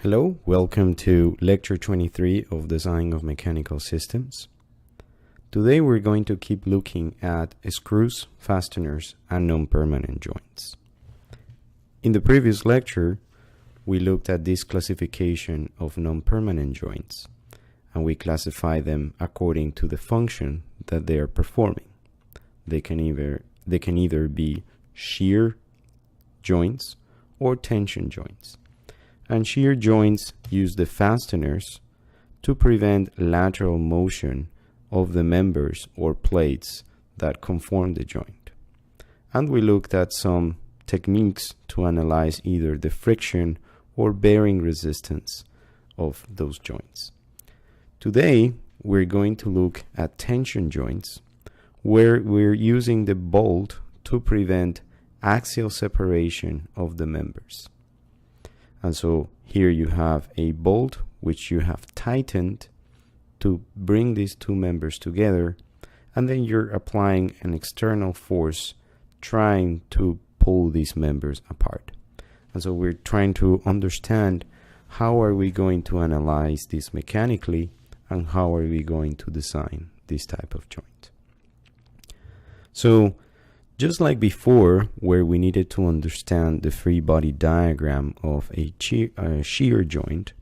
Hello, welcome to Lecture 23 of Design of Mechanical Systems. Today we're going to keep looking at screws, fasteners, and non-permanent joints. In the previous lecture, we looked at this classification of non-permanent joints, and we classify them according to the function that they are performing. They can either be shear joints or tension joints. And shear joints use the fasteners to prevent lateral motion of the members or plates that conform the joint. And we looked at some techniques to analyze either the friction or bearing resistance of those joints. Today, we're going to look at tension joints, where we're using the bolt to prevent axial separation of the members. And so here you have a bolt which you have tightened to bring these two members together, and then you're applying an external force trying to pull these members apart. And so we're trying to understand how are we going to analyze this mechanically and how are we going to design this type of joint. So just like before, where we needed to understand the free body diagram of a shear joint,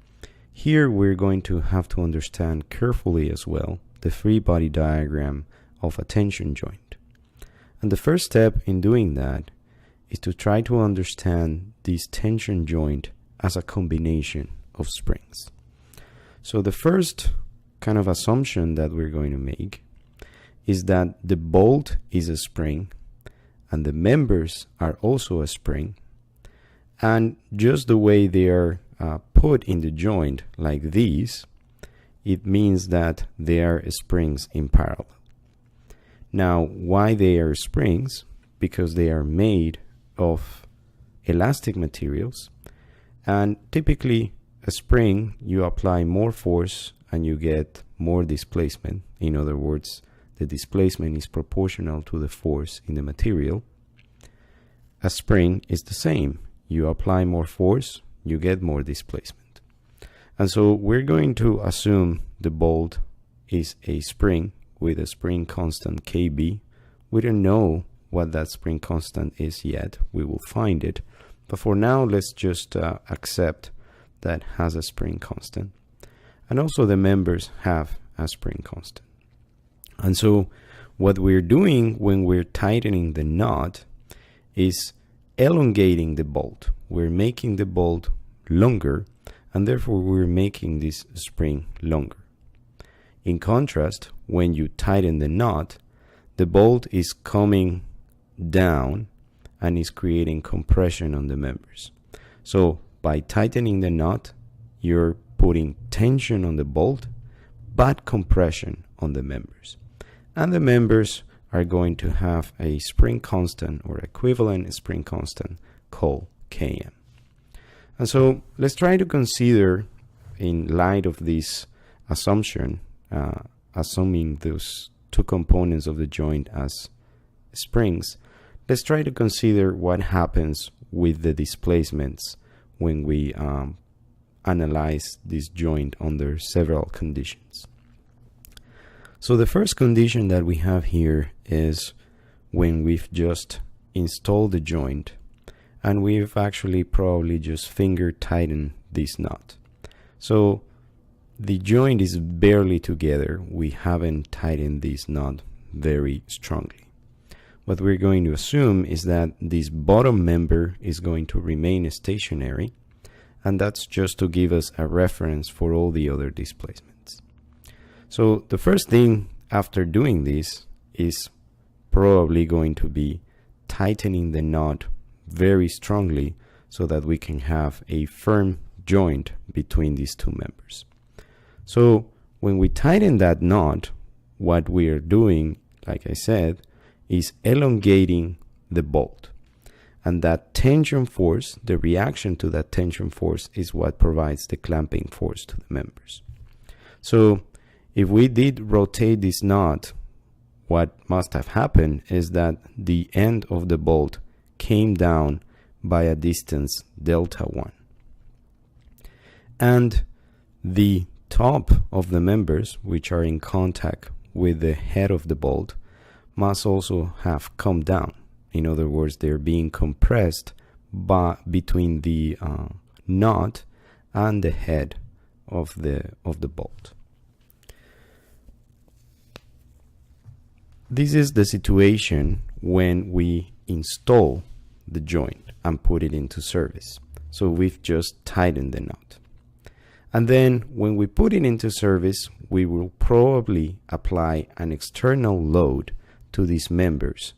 here we're going to have to understand carefully as well the free body diagram of a tension joint. And the first step in doing that is to try to understand this tension joint as a combination of springs. So the first kind of assumption that we're going to make is that the bolt is a spring and the members are also a spring, and just the way they are put in the joint like these, it means that they are springs in parallel. Now, why they are springs? Because they are made of elastic materials, and typically a spring, you apply more force and you get more displacement. In other words, the displacement is proportional to the force in the material. A spring is the same. You apply more force, you get more displacement. And so we're going to assume the bolt is a spring with a spring constant Kb. We don't know what that spring constant is yet. We will find it. But for now, let's just accept that has a spring constant. And also the members have a spring constant. And so what we're doing when we're tightening the knot is elongating the bolt. We're making the bolt longer, and therefore we're making this spring longer. In contrast, when you tighten the knot, the bolt is coming down and is creating compression on the members. So by tightening the knot, you're putting tension on the bolt, but compression on the members. And the members are going to have a spring constant or equivalent spring constant called Km. And so let's try to consider, in light of this assumption, assuming those two components of the joint as springs, let's try to consider what happens with the displacements when we analyze this joint under several conditions. So the first condition that we have here is when we've just installed the joint and we've actually probably just finger tightened this knot. So the joint is barely together. We haven't tightened this knot very strongly. What we're going to assume is that this bottom member is going to remain stationary, and that's just to give us a reference for all the other displacements. So the first thing after doing this is probably going to be tightening the knot very strongly so that we can have a firm joint between these two members. So when we tighten that knot, what we are doing, like I said, is elongating the bolt. And that tension force, the reaction to that tension force, is what provides the clamping force to the members. So if we did rotate this knot, what must have happened is that the end of the bolt came down by a distance delta 1. And the top of the members, which are in contact with the head of the bolt, must also have come down. In other words, they're being compressed between the knot and the head of the bolt. This is the situation when we install the joint and put it into service. So we've just tightened the knot. And then when we put it into service, we will probably apply an external load to these members,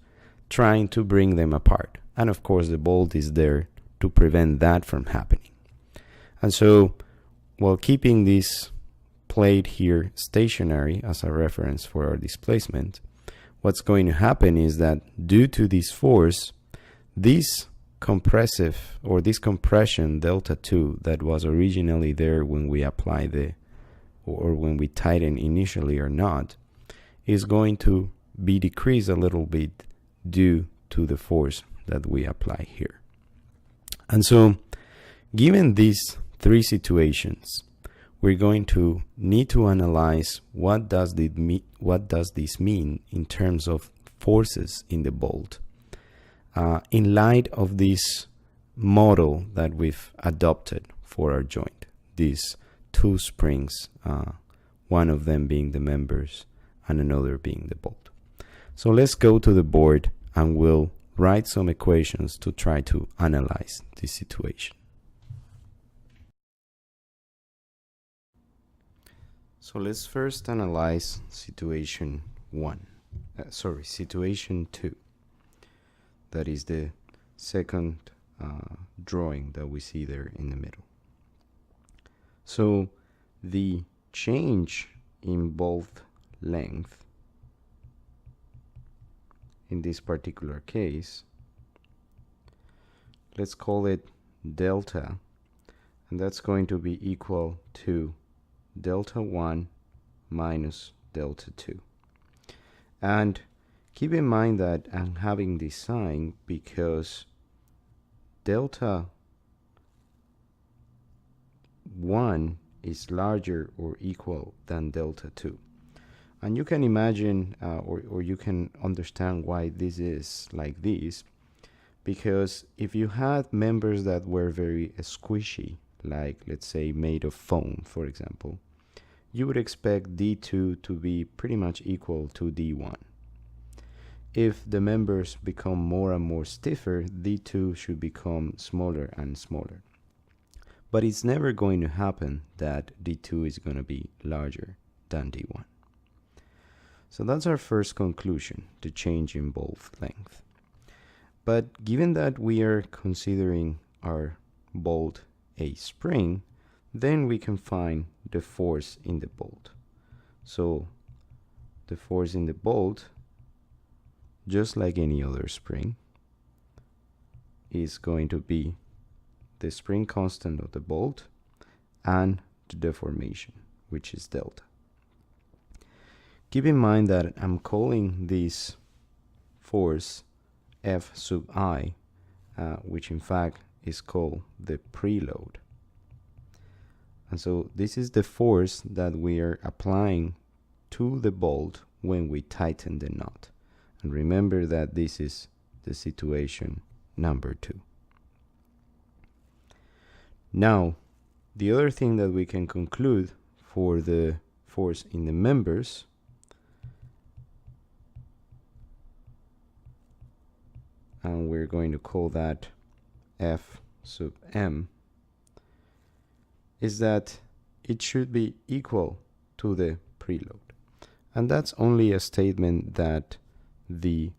trying to bring them apart. And of course, the bolt is there to prevent that from happening. And so, while keeping this plate here stationary as a reference for our displacement, what's going to happen is that due to this force, this compressive or this compression delta 2 that was originally there when we apply or when we tighten initially or not, is going to be decreased a little bit due to the force that we apply here. And so, given these three situations, we're going to need to analyze what does this mean in terms of forces in the bolt, in light of this model that we've adopted for our joint, these two springs, one of them being the members and another being the bolt. So let's go to the board and we'll write some equations to try to analyze this situation. So let's first analyze situation 2. That is the second drawing that we see there in the middle. So the change in bolt length in this particular case, let's call it delta, and that's going to be equal to delta 1 minus delta 2. And keep in mind that I'm having this sign because delta 1 is larger or equal than delta 2. And you can imagine or you can understand why this is like this, because if you had members that were very squishy, like let's say made of foam, for example, you would expect D2 to be pretty much equal to D1. If the members become more and more stiffer, D2 should become smaller and smaller. But it's never going to happen that D2 is going to be larger than D1. So that's our first conclusion, the change in bolt length. But given that we are considering our bolt a spring, then we can find the force in the bolt. So the force in the bolt, just like any other spring, is going to be the spring constant of the bolt and the deformation, which is delta. Keep in mind that I'm calling this force F sub I, which in fact is called the preload. And so this is the force that we are applying to the bolt when we tighten the knot. And remember that this is the situation number 2. Now, the other thing that we can conclude for the force in the members and we're going to call that F sub M, is that it should be equal to the preload. And that's only a statement that the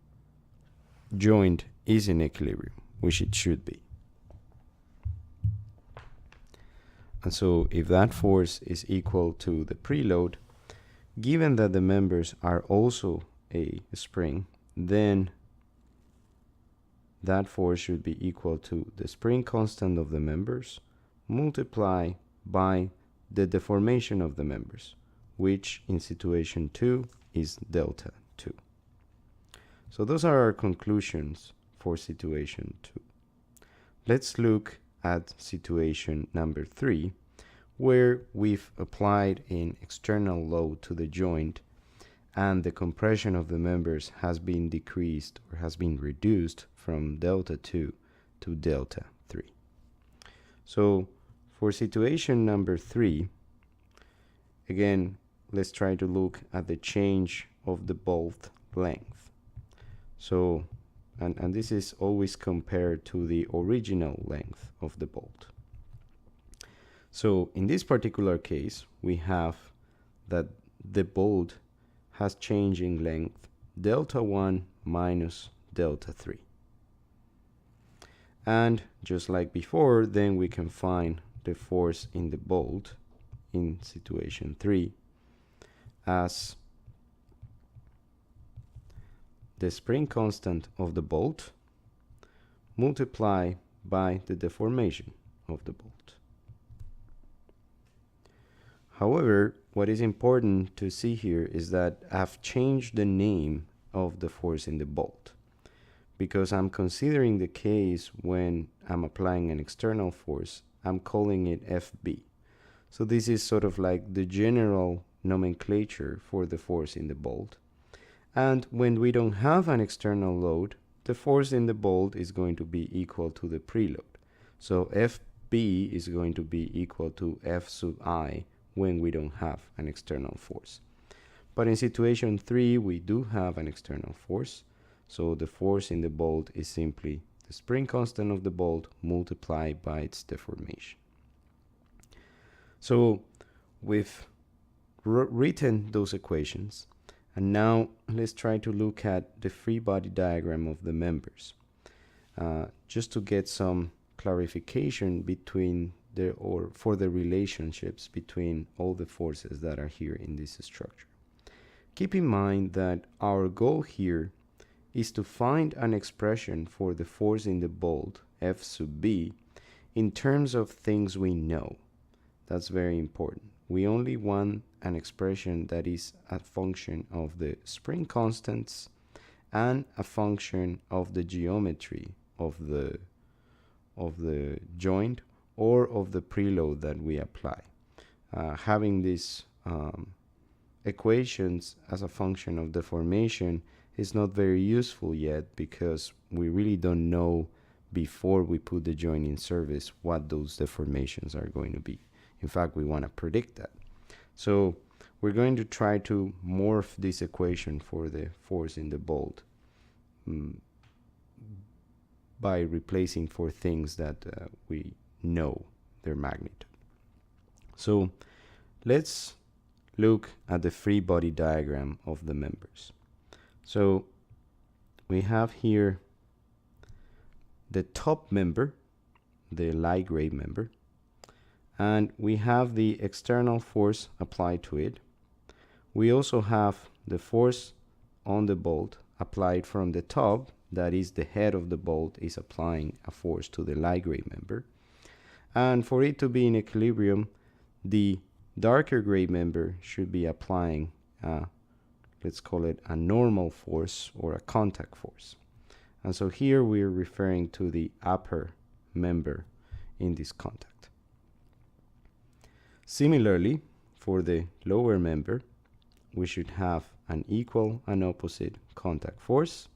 joint is in equilibrium, which it should be. And so if that force is equal to the preload, given that the members are also a spring, then that force should be equal to the spring constant of the members multiplied by the deformation of the members, which in situation 2 is delta 2. So those are our conclusions for situation 2. Let's look at situation number 3, where we've applied an external load to the joint and the compression of the members has been decreased or has been reduced from delta 2 to delta 3. So for situation number 3, again, let's try to look at the change of the bolt length. So, and this is always compared to the original length of the bolt. So in this particular case, we have that the bolt has changed in length delta 1 minus delta 3. And just like before, then we can find the force in the bolt in situation 3 as the spring constant of the bolt multiplied by the deformation of the bolt. However, what is important to see here is that I've changed the name of the force in the bolt, because I'm considering the case when I'm applying an external force, I'm calling it FB. So this is sort of like the general nomenclature for the force in the bolt. And when we don't have an external load, the force in the bolt is going to be equal to the preload. So FB is going to be equal to F sub I when we don't have an external force. But in situation 3, we do have an external force. So the force in the bolt is simply the spring constant of the bolt multiplied by its deformation. So we've written those equations, and now let's try to look at the free body diagram of the members, just to get some clarification between for the relationships between all the forces that are here in this structure. Keep in mind that our goal here is to find an expression for the force in the bolt, F sub B, in terms of things we know. That's very important. We only want an expression that is a function of the spring constants and a function of the geometry of the joint or of the preload that we apply. Having these equations as a function of deformation is not very useful yet, because we really don't know before we put the joint in service what those deformations are going to be. In fact, we want to predict that. So we're going to try to morph this equation for the force in the bolt by replacing for things that we know their magnitude. So let's look at the free body diagram of the members. So we have here the top member, the light gray member, and we have the external force applied to it. We also have the force on the bolt applied from the top, that is the head of the bolt is applying a force to the light gray member. And for it to be in equilibrium, the darker gray member should be applying, let's call it a normal force or a contact force. And so here we're referring to the upper member in this contact. Similarly, for the lower member, we should have an equal and opposite contact force.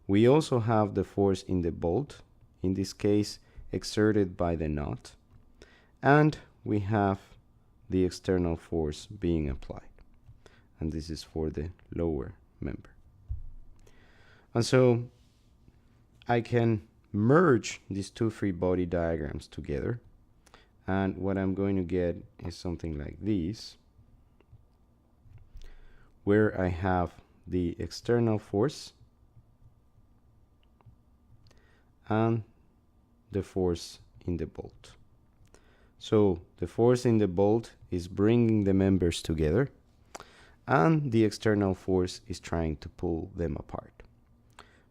We also have the force in the bolt, in this case exerted by the nut, and we have the external force being applied, and this is for the lower member. And so I can merge these two free body diagrams together, and what I'm going to get is something like this, where I have the external force and the force in the bolt. So the force in the bolt is bringing the members together, and the external force is trying to pull them apart.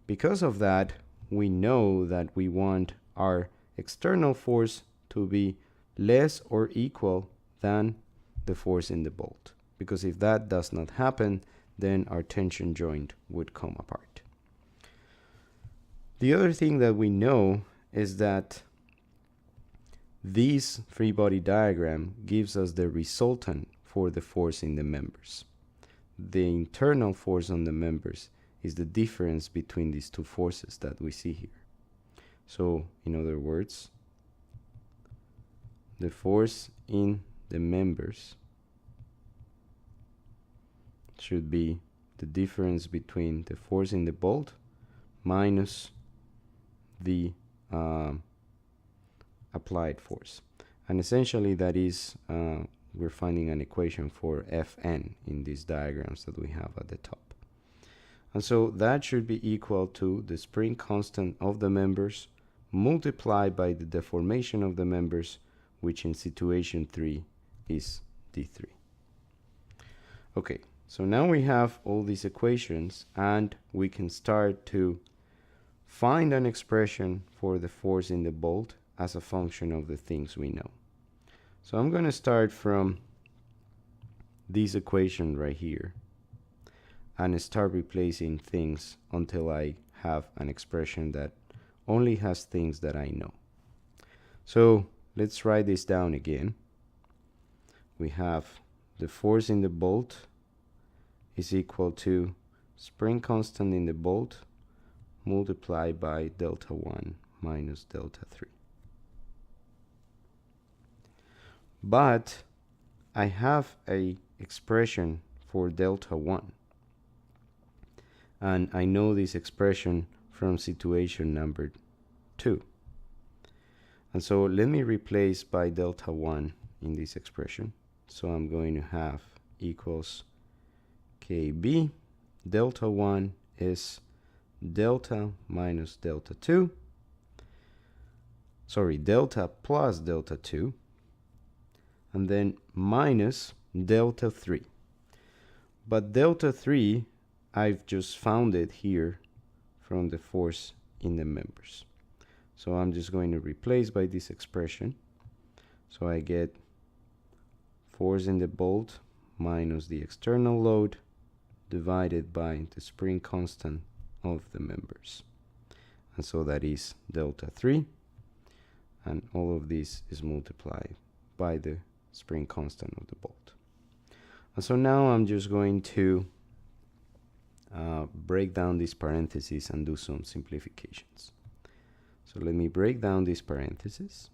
Because of that, we know that we want our external force to be less or equal than the force in the bolt, because if that does not happen, then our tension joint would come apart. The other thing that we know is that this free body diagram gives us the resultant for the force in the members. The internal force on the members is the difference between these two forces that we see here. So, in other words, the force in the members should be the difference between the force in the bolt minus the applied force. And essentially that is, we're finding an equation for Fn in these diagrams that we have at the top. And so that should be equal to the spring constant of the members multiplied by the deformation of the members, which in situation 3 is d3. Okay, so now we have all these equations and we can start to find an expression for the force in the bolt as a function of the things we know. So I'm going to start from this equation right here and start replacing things until I have an expression that only has things that I know. So let's write this down again. We have the force in the bolt is equal to spring constant in the bolt multiplied by delta 1 minus delta 3. But I have a expression for delta 1. And I know this expression from situation number 2. And so let me replace by delta 1 in this expression. So I'm going to have equals KB. Delta 1 is delta minus delta 2. Sorry, delta plus delta 2. And then minus delta 3. But delta 3, I've just found it here from the force in the members. So I'm just going to replace by this expression. So I get force in the bolt minus the external load divided by the spring constant of the members. And so that is delta 3. And all of this is multiplied by the spring constant of the bolt. And so now I'm just going to break down these parentheses and do some simplifications. So let me break down these parentheses.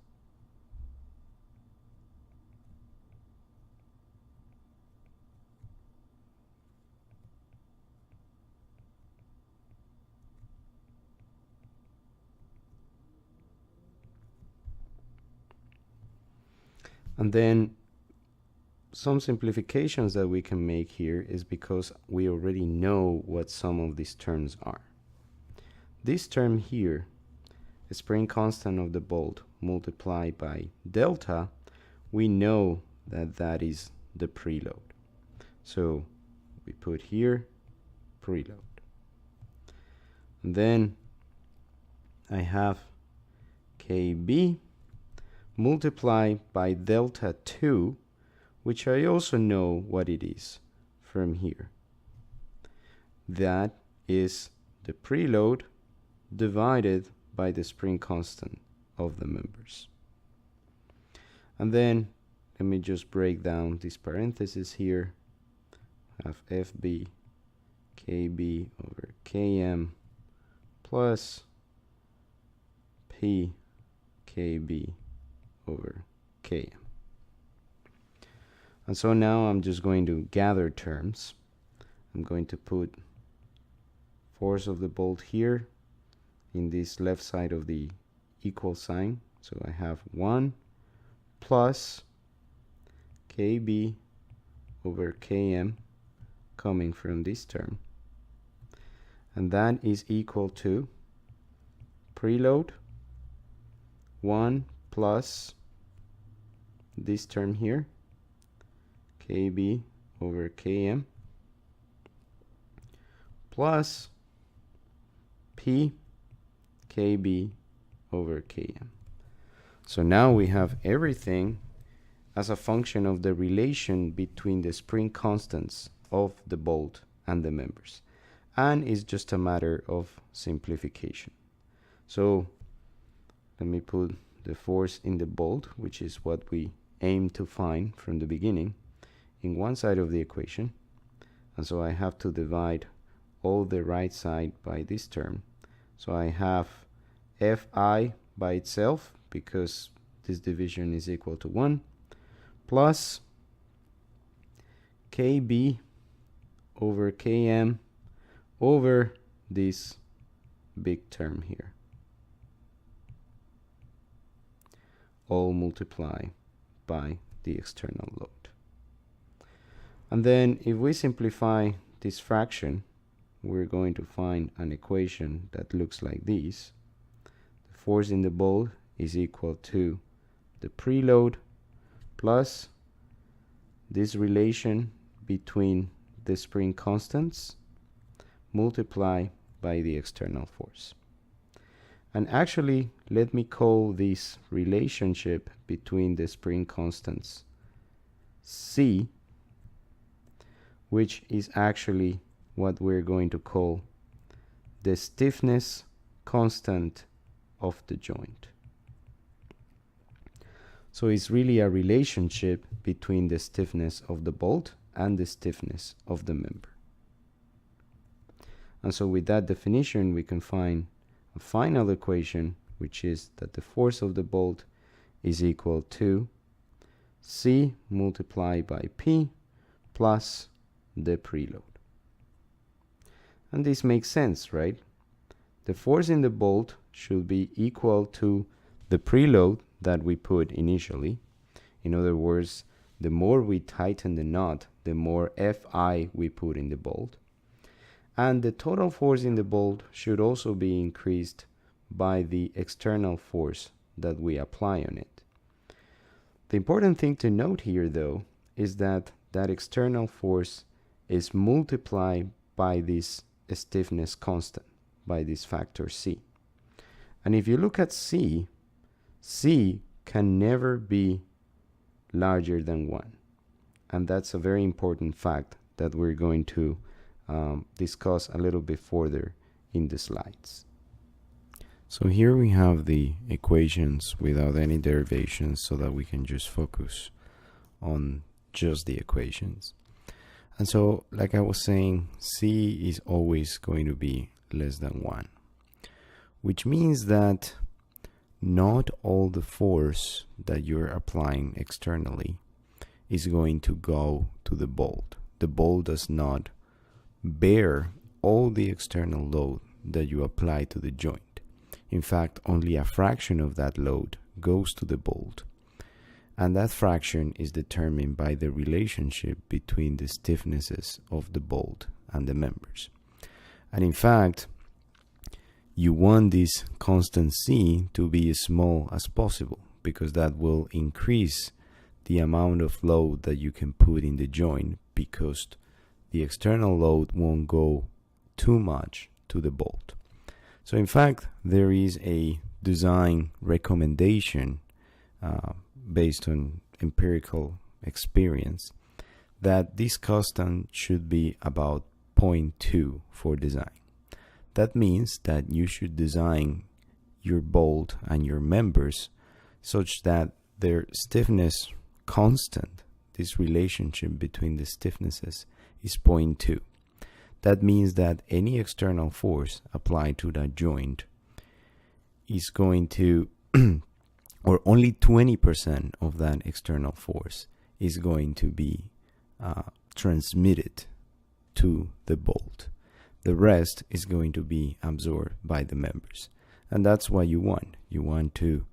And then some simplifications that we can make here is because we already know what some of these terms are. This term here, the spring constant of the bolt multiplied by delta, we know that that is the preload. So we put here preload. And then I have KB multiplied by delta 2, which I also know what it is from here. That is the preload divided by the spring constant of the members. And then let me just break down these parentheses here. I have FB KB over KM plus P KB over KM. And so now I'm just going to gather terms. I'm going to put force of the bolt here in this left side of the equal sign. So I have 1 plus KB over KM coming from this term. And that is equal to preload 1 plus this term here, KB over KM, plus P KB over KM. So now we have everything as a function of the relation between the spring constants of the bolt and the members. And it's just a matter of simplification. So let me put the force in the bolt, which is what we aim to find from the beginning, in one side of the equation. And so I have to divide all the right side by this term. So I have Fi by itself, because this division is equal to 1, plus Kb over Km over this big term here, all multiply by the external load. And then if we simplify this fraction, we're going to find an equation that looks like this. The force in the bolt is equal to the preload plus this relation between the spring constants multiplied by the external force. And actually, let me call this relationship between the spring constants C, which is actually what we're going to call the stiffness constant of the joint. So it's really a relationship between the stiffness of the bolt and the stiffness of the member. And so with that definition, we can find a final equation, which is that the force of the bolt is equal to C multiplied by P plus the preload. And this makes sense, right? The force in the bolt should be equal to the preload that we put initially. In other words, the more we tighten the knot, the more Fi we put in the bolt. And the total force in the bolt should also be increased by the external force that we apply on it. The important thing to note here, though, is that that external force is multiplied by this stiffness constant, by this factor C. And if you look at C, C can never be larger than 1. And that's a very important fact that we're going to discuss a little bit further in the slides. So here we have the equations without any derivations, so that we can just focus on just the equations. And so, like I was saying, C is always going to be less than 1, which means that not all the force that you're applying externally is going to go to the bolt. The bolt does not bear all the external load that you apply to the joint. In fact, only a fraction of that load goes to the bolt. And that fraction is determined by the relationship between the stiffnesses of the bolt and the members. And in fact, you want this constant C to be as small as possible, because that will increase the amount of load that you can put in the joint, because the external load won't go too much to the bolt. So in fact, there is a design recommendation based on empirical experience that this constant should be about 0.2 for design. That means that you should design your bolt and your members such that their stiffness constant, this relationship between the stiffnesses, is 0.2. That means that any external force applied to that joint is going to, or only 20% of that external force is going to be transmitted to the bolt. The rest is going to be absorbed by the members. And that's what you want. You want to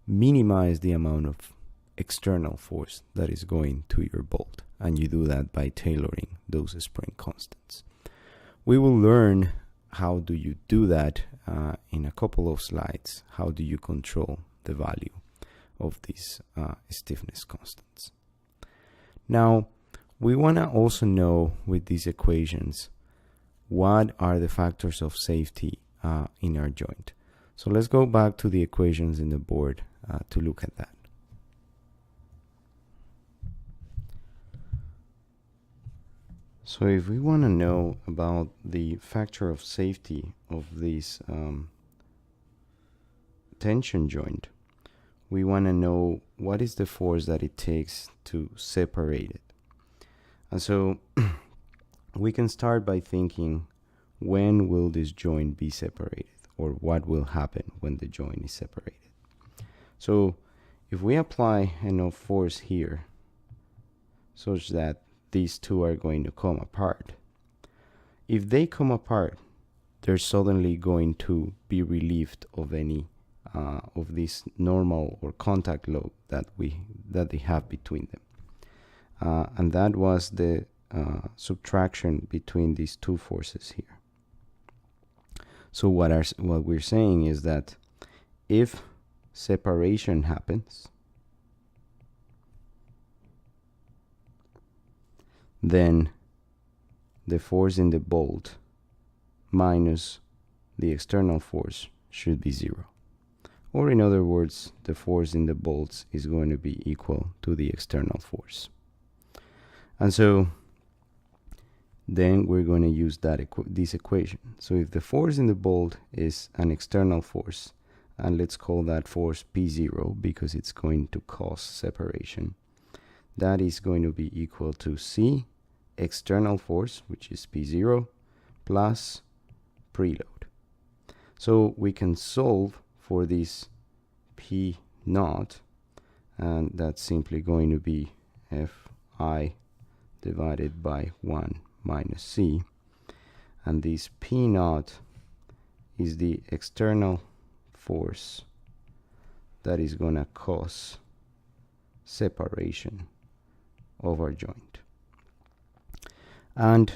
minimize the amount of external force that is going to your bolt. And you do that by tailoring those spring constants. We will learn how do you do that in a couple of slides. How do you control the value of these stiffness constants? Now, we want to also know with these equations what are the factors of safety in our joint. So let's go back to the equations in the board to look at that. So if we want to know about the factor of safety of this tension joint, we want to know what is the force that it takes to separate it. And so we can start by thinking, when will this joint be separated, or what will happen when the joint is separated? So if we apply enough force here such that these two are going to come apart, if they come apart, they're suddenly going to be relieved of any of this normal or contact load that they have between them, and that was the subtraction between these two forces here. So what we're saying is that if separation happens, then the force in the bolt minus the external force should be 0. Or in other words, the force in the bolts is going to be equal to the external force. And so then we're going to use this equation. So if the force in the bolt is an external force, and let's call that force P0 because it's going to cause separation, that is going to be equal to C external force, which is P0, plus preload. So we can solve for this P naught, and that's simply going to be Fi divided by 1 minus C, and this P naught is the external force that is going to cause separation of our joint. And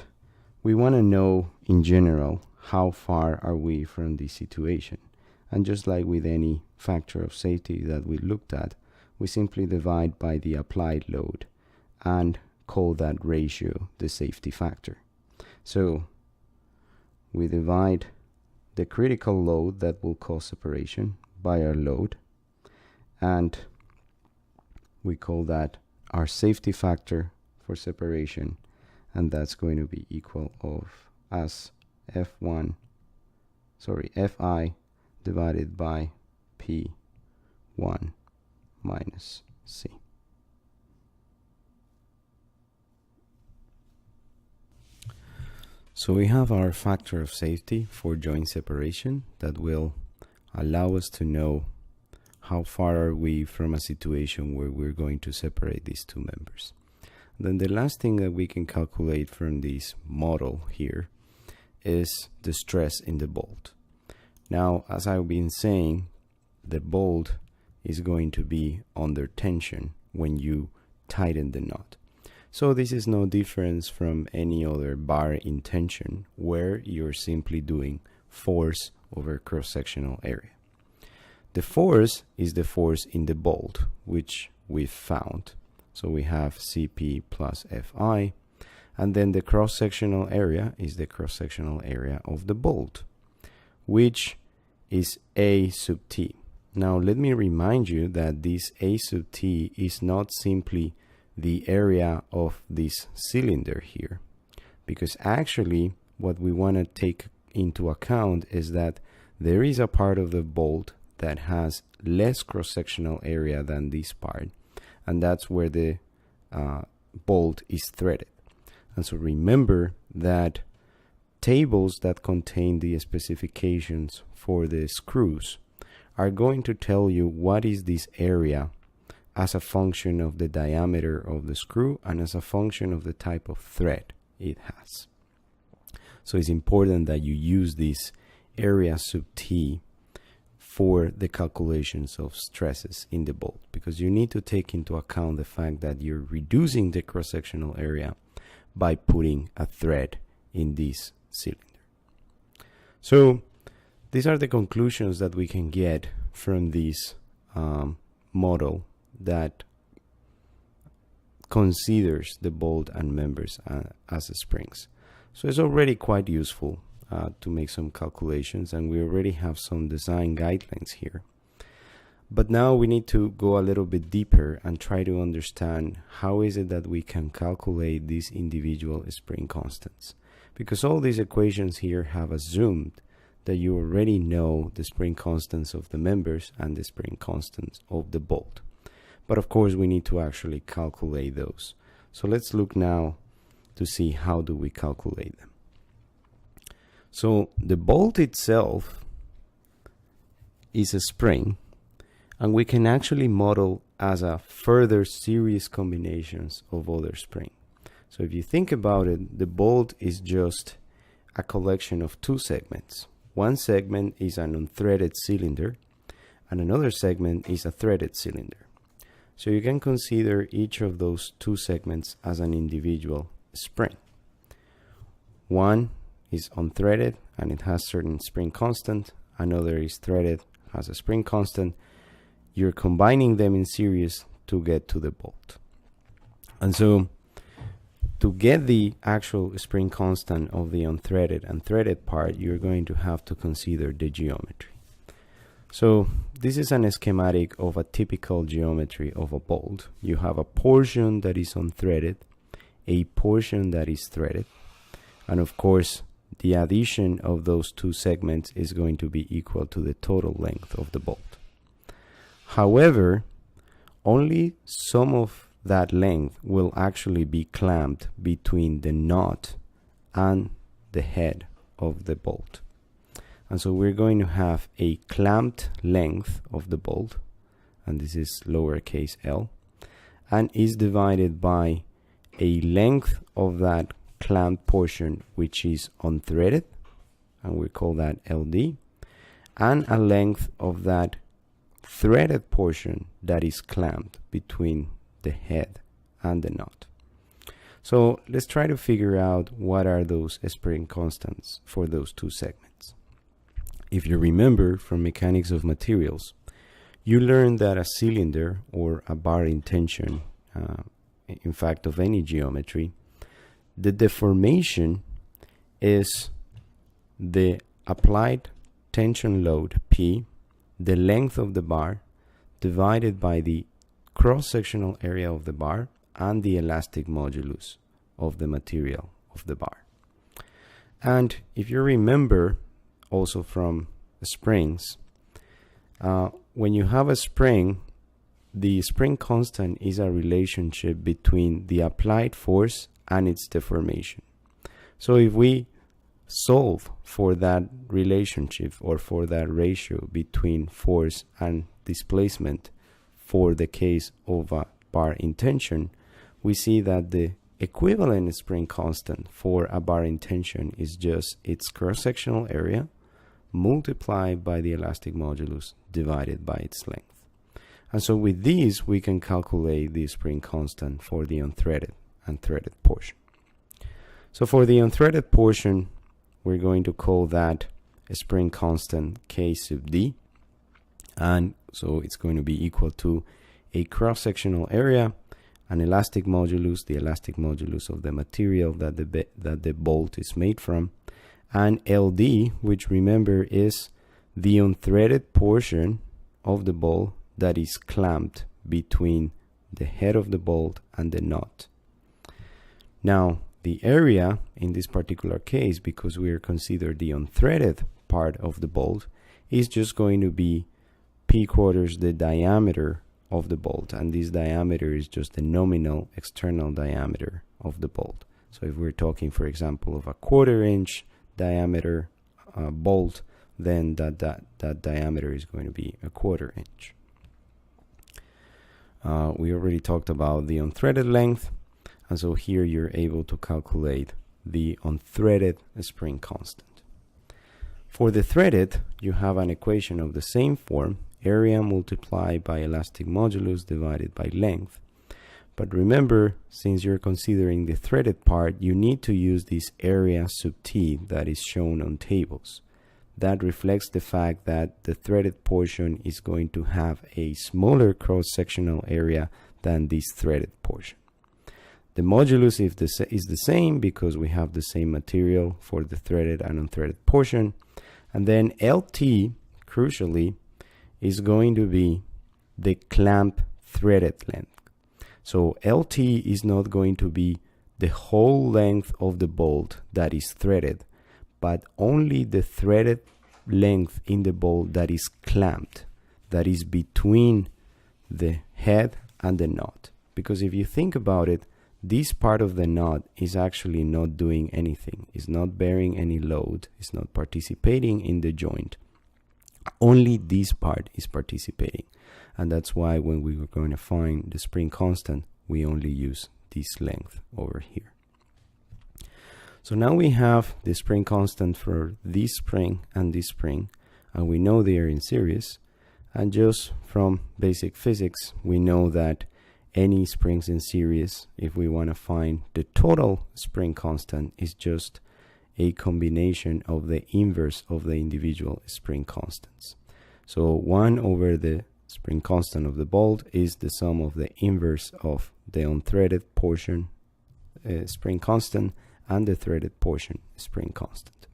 we want to know in general how far are we from this situation. And just like with any factor of safety that we looked at, we simply divide by the applied load and call that ratio the safety factor. So we divide the critical load that will cause separation by our load, and we call that our safety factor for separation, and that's going to be equal of as Fi divided by P1 minus C. So we have our factor of safety for joint separation that will allow us to know how far are we from a situation where we're going to separate these two members. Then the last thing that we can calculate from this model here is the stress in the bolt. Now, as I've been saying, the bolt is going to be under tension when you tighten the knot. So this is no difference from any other bar in tension where you're simply doing force over cross-sectional area. The force is the force in the bolt, which we've found. So we have Cp plus Fi, and then the cross-sectional area is the cross-sectional area of the bolt, which is A sub t. Now let me remind you that this A sub t is not simply the area of this cylinder here, because actually what we want to take into account is that there is a part of the bolt that has less cross-sectional area than this part, and that's where the bolt is threaded. And so remember that tables that contain the specifications for the screws are going to tell you what is this area as a function of the diameter of the screw and as a function of the type of thread it has. So it's important that you use this area sub t for the calculations of stresses in the bolt, because you need to take into account the fact that you're reducing the cross-sectional area by putting a thread in this cylinder. So these are the conclusions that we can get from this model that considers the bolt and members as springs. So it's already quite useful to make some calculations, and we already have some design guidelines here. But now we need to go a little bit deeper and try to understand how is it that we can calculate these individual spring constants, because all these equations here have assumed that you already know the spring constants of the members and the spring constants of the bolt. But of course we need to actually calculate those. So let's look now to see how do we calculate them. So the bolt itself is a spring, and we can actually model as a further series combinations of other spring. So if you think about it, the bolt is just a collection of two segments. One segment is an unthreaded cylinder, and another segment is a threaded cylinder. So you can consider each of those two segments as an individual spring. One is unthreaded and it has certain spring constant. Another is threaded, has a spring constant. You're combining them in series to get to the bolt. And so to get the actual spring constant of the unthreaded and threaded part, you're going to have to consider the geometry. So this is a schematic of a typical geometry of a bolt. You have a portion that is unthreaded, a portion that is threaded, and of course the addition of those two segments is going to be equal to the total length of the bolt. However, only some of that length will actually be clamped between the nut and the head of the bolt. And so we're going to have a clamped length of the bolt, and this is lowercase l, and is divided by a length of that clamped portion which is unthreaded, and we call that LD, and a length of that threaded portion that is clamped between the head and the nut. So let's try to figure out what are those spring constants for those two segments. If you remember from mechanics of materials, you learned that a cylinder or a bar in tension, in fact of any geometry, the deformation is the applied tension load P, the length of the bar, divided by the cross-sectional area of the bar and the elastic modulus of the material of the bar. And if you remember also from springs, when you have a spring, the spring constant is a relationship between the applied force and its deformation. So if we solve for that relationship or for that ratio between force and displacement for the case of a bar in tension, we see that the equivalent spring constant for a bar in tension is just its cross-sectional area multiplied by the elastic modulus divided by its length. And so with these we can calculate the spring constant for the unthreaded and threaded portion. So for the unthreaded portion, we're going to call that a spring constant K sub D, and so it's going to be equal to a cross-sectional area, an elastic modulus, the elastic modulus of the material that the bolt is made from, and LD, which remember is the unthreaded portion of the bolt that is clamped between the head of the bolt and the nut. Now, the area in this particular case, because we are considered the unthreaded part of the bolt, is just going to be P quarters the diameter of the bolt, and this diameter is just the nominal external diameter of the bolt. So if we're talking, for example, of a 1/4 inch diameter bolt, then that diameter is going to be a 1/4 inch. We already talked about the unthreaded length, and so here you're able to calculate the unthreaded spring constant. For the threaded, you have an equation of the same form, area multiplied by elastic modulus divided by length. But remember, since you're considering the threaded part, you need to use this area sub T that is shown on tables. That reflects the fact that the threaded portion is going to have a smaller cross-sectional area than this threaded portion. The modulus is the same because we have the same material for the threaded and unthreaded portion. And then LT, crucially, is going to be the clamp threaded length. So LT is not going to be the whole length of the bolt that is threaded, but only the threaded length in the bolt that is clamped, that is between the head and the knot. Because if you think about it, this part of the knot is actually not doing anything. It's not bearing any load. It's not participating in the joint. Only this part is participating. And that's why when we were going to find the spring constant, we only use this length over here. So now we have the spring constant for this spring, and we know they are in series. And just from basic physics, we know that any springs in series, if we want to find the total spring constant, is just a combination of the inverse of the individual spring constants. So 1 over the spring constant of the bolt is the sum of the inverse of the unthreaded portion spring constant and the threaded portion spring constant.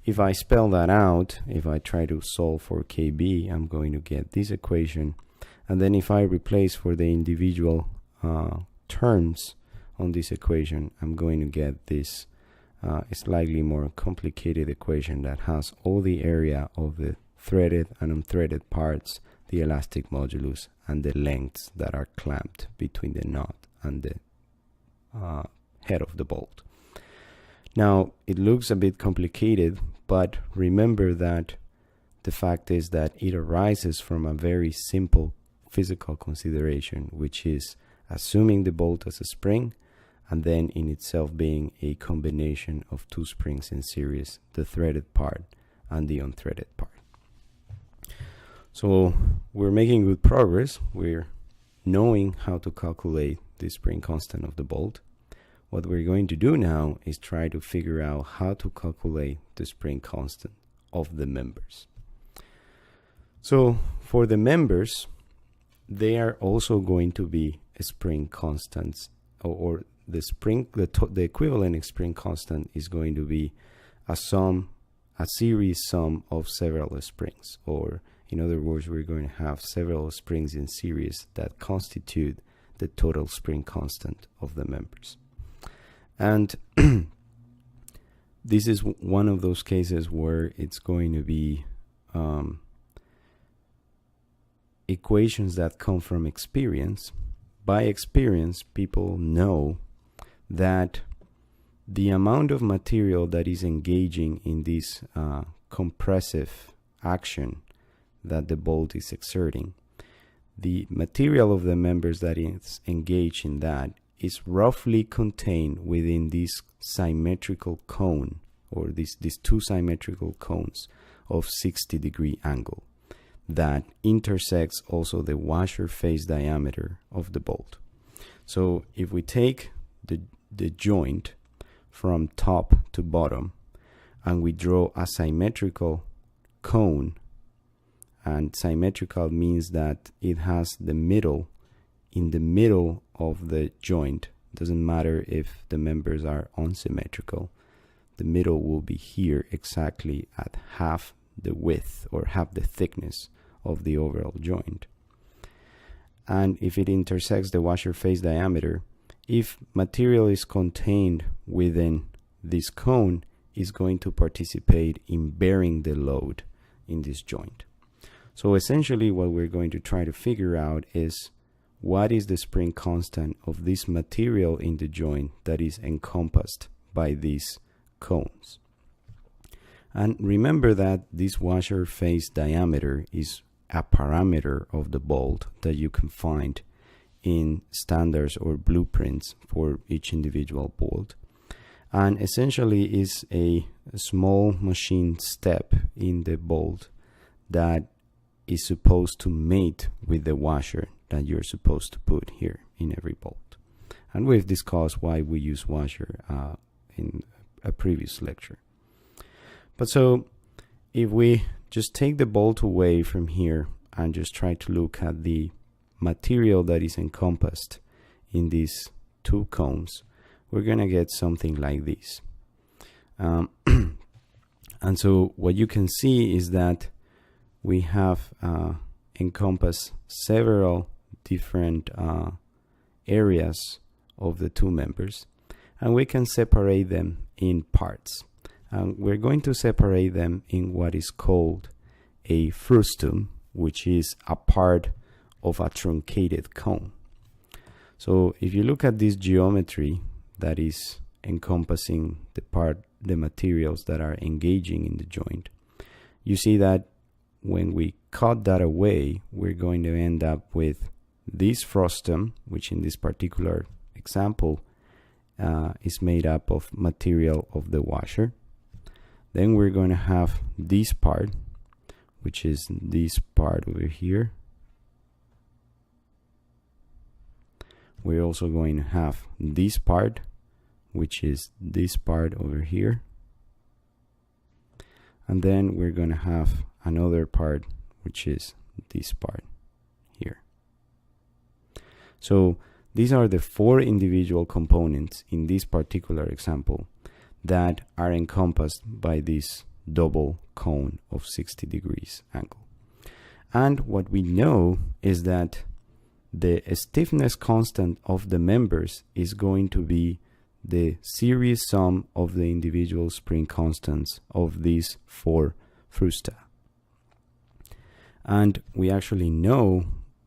If I spell that out, if I try to solve for KB, I'm going to get this equation. And then if I replace for the individual terms on this equation, I'm going to get this slightly more complicated equation that has all the area of the threaded and unthreaded parts, the elastic modulus, and the lengths that are clamped between the knot and the head of the bolt. Now, it looks a bit complicated, but remember that the fact is that it arises from a very simple physical consideration, which is assuming the bolt as a spring and then in itself being a combination of two springs in series, the threaded part and the unthreaded part. So we're making good progress. We're knowing how to calculate the spring constant of the bolt. What we're going to do now is try to figure out how to calculate the spring constant of the members. So for the members, they are also going to be spring constants, or the equivalent spring constant is going to be a series sum of several springs, or in other words, we're going to have several springs in series that constitute the total spring constant of the members. And this is one of those cases where it's going to be equations that come from experience. By experience, people know that the amount of material that is engaging in this compressive action that the bolt is exerting, the material of the members that is engaged in that is roughly contained within this symmetrical cone, or these two symmetrical cones of 60-degree angle that intersects also the washer face diameter of the bolt. So if we take the joint from top to bottom and we draw a symmetrical cone, and symmetrical means that it has the middle in the middle of the joint. Doesn't matter if the members are unsymmetrical. The middle will be here exactly at half the width or half the thickness of the overall joint. And if it intersects the washer face diameter, if material is contained within this cone, is going to participate in bearing the load in this joint. So essentially what we're going to try to figure out is what is the spring constant of this material in the joint that is encompassed by these cones. And remember that this washer face diameter is a parameter of the bolt that you can find in standards or blueprints for each individual bolt, and essentially is a small machine step in the bolt that is supposed to mate with the washer that you're supposed to put here in every bolt. And we've discussed why we use washer in a previous lecture. But so if we just take the bolt away from here and just try to look at the material that is encompassed in these two cones, we're going to get something like this. And so what you can see is that we have encompassed several different areas of the two members, and we can separate them in parts. and we're going to separate them in what is called a frustum, which is a part of a truncated cone. So if you look at this geometry that is encompassing the materials that are engaging in the joint, you see that when we cut that away, we're going to end up with this frustum, which in this particular example is made up of material of the washer. Then we're going to have this part, which is this part over here. We're also going to have this part, which is this part over here. And then we're going to have another part, which is this part here. So these are the 4 individual components in this particular example that are encompassed by this double cone of 60 degrees angle. And what we know is that the stiffness constant of the members is going to be the series sum of the individual spring constants of these 4 frusta. And we actually know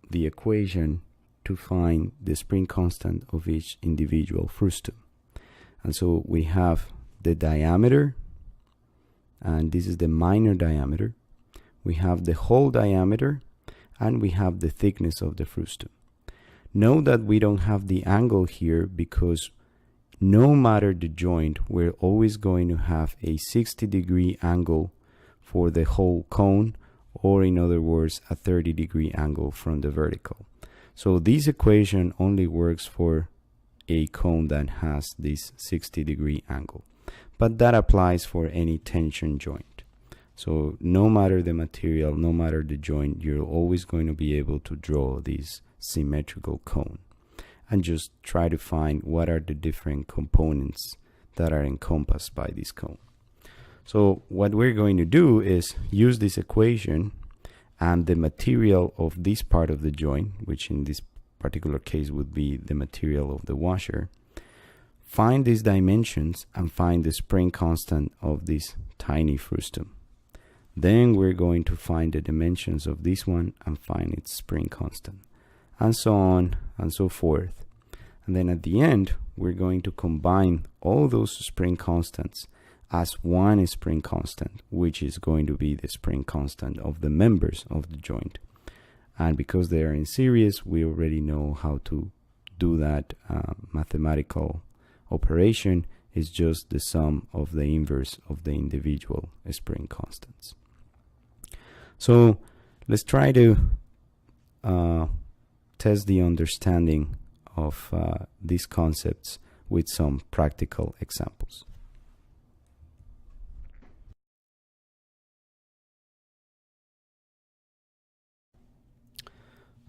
the equation to find the spring constant of each individual frustum. And so we have the diameter, and this is the minor diameter. We have the whole diameter, and we have the thickness of the frustum. Note that we don't have the angle here because no matter the joint, we're always going to have a 60-degree angle for the whole cone, or in other words, a 30-degree angle from the vertical. So this equation only works for a cone that has this 60-degree angle, but that applies for any tension joint. So no matter the material, no matter the joint, you're always going to be able to draw this symmetrical cone and just try to find what are the different components that are encompassed by this cone. So what we're going to do is use this equation and the material of this part of the joint, which in this particular case would be the material of the washer, find these dimensions and find the spring constant of this tiny frustum. Then we're going to find the dimensions of this one and find its spring constant, and so on and so forth. And then at the end, we're going to combine all those spring constants as one spring constant, which is going to be the spring constant of the members of the joint. And because they are in series, we already know how to do that mathematical operation. Is just the sum of the inverse of the individual spring constants. So let's try to test the understanding of these concepts with some practical examples.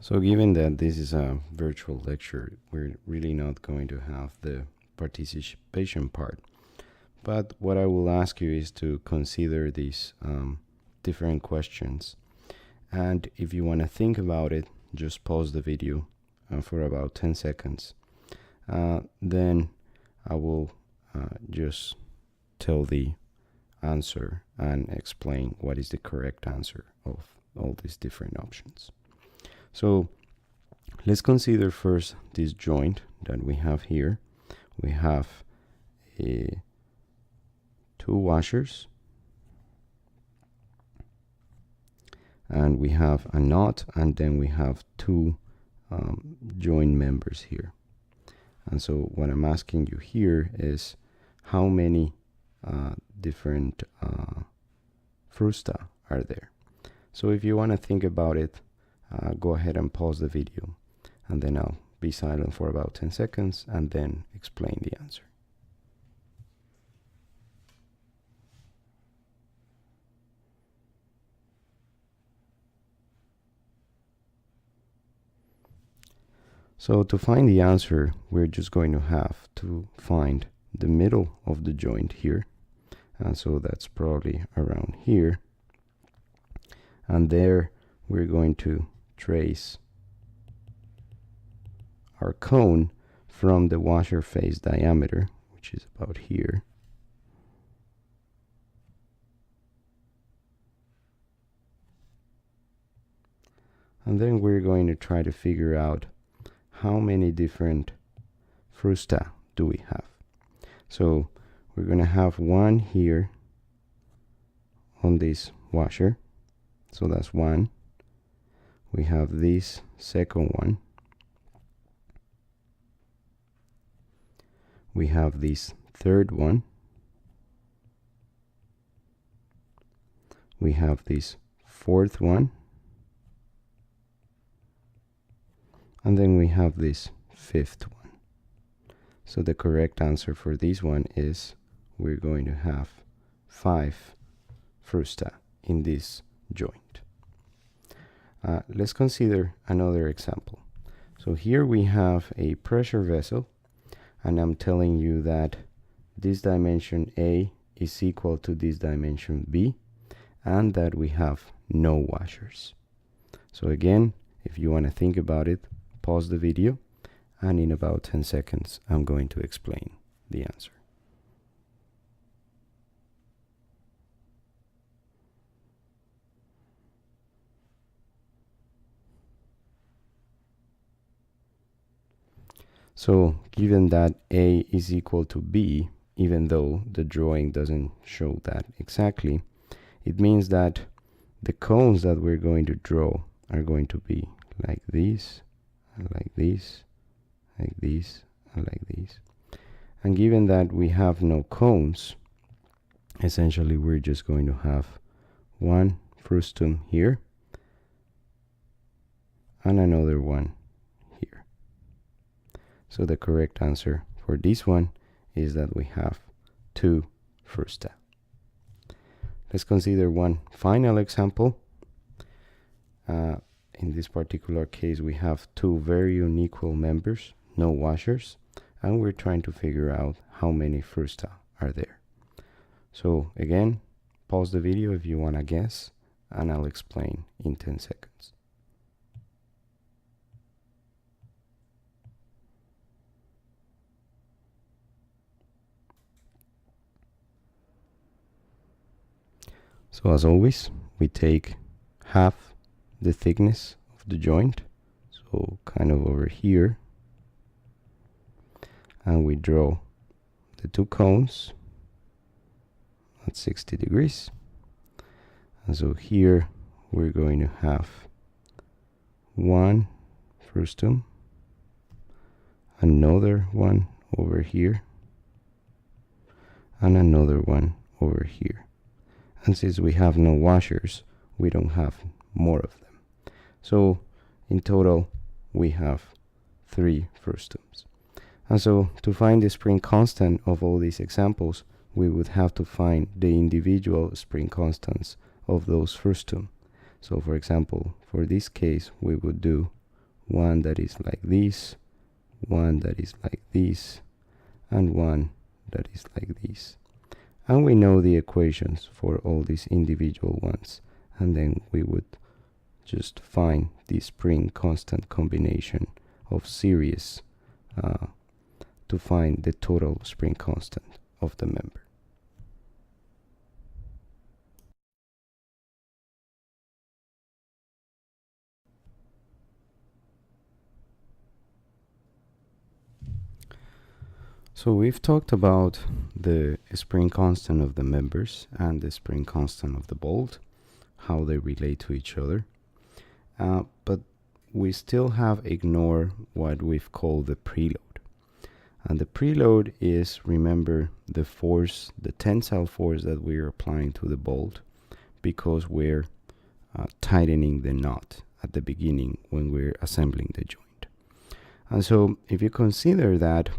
So given that this is a virtual lecture, we're really not going to have the participation part. But what I will ask you is to consider these different questions. And if you want to think about it, just pause the video for about 10 seconds. Then I will just tell the answer and explain what is the correct answer of all these different options. So let's consider first this joint that we have here. We have 2 washers, and we have a nut, and then we have 2 joint members here. And so what I'm asking you here is how many different frusta are there. So if you want to think about it, go ahead and pause the video, and then I'll be silent for about 10 seconds and then explain the answer. So to find the answer, we're just going to have to find the middle of the joint here, and so that's probably around here, and there we're going to trace our cone from the washer face diameter, which is about here, And then we're going to try to figure out how many different frusta do we have. So we're going to have one here on this washer. So that's one. We have this second one. We have this third one. We have this fourth one. And then we have this fifth one. So the correct answer for this one is we're going to have 5 frusta in this joint. Let's consider another example. So here we have a pressure vessel, and I'm telling you that this dimension A is equal to this dimension B, and that we have no washers. So again, if you want to think about it, pause the video, and in about 10 seconds I'm going to explain the answer. So given that A is equal to B, even though the drawing doesn't show that exactly, it means that the cones that we're going to draw are going to be like this, and like this, like this, and like this. And given that we have no cones, essentially we're just going to have one frustum here and another one here. So the correct answer for this one is that we have 2 frusta. Let's consider one final example. In this particular case, we have 2 very unequal members, no washers, and we're trying to figure out how many frusta are there. So again, pause the video if you want to guess, and I'll explain in 10 seconds. So as always, we take half the thickness of the joint, so kind of over here, and we draw the 2 cones at 60 degrees. And so here we're going to have one frustum, another one over here, and another one over here. And since we have no washers, we don't have more of them. So in total, we have 3 frustums. And so to find the spring constant of all these examples, we would have to find the individual spring constants of those frustum. So for example, for this case, we would do one that is like this, one that is like this, and one that is like this. And we know the equations for all these individual ones, and then we would just find the spring constant combination of series to find the total spring constant of the member. So we've talked about the spring constant of the members and the spring constant of the bolt, how they relate to each other, but we still have ignored what we've called the preload. And the preload is, remember, the force, the tensile force that we're applying to the bolt because we're tightening the knot at the beginning when we're assembling the joint. And so if you consider that,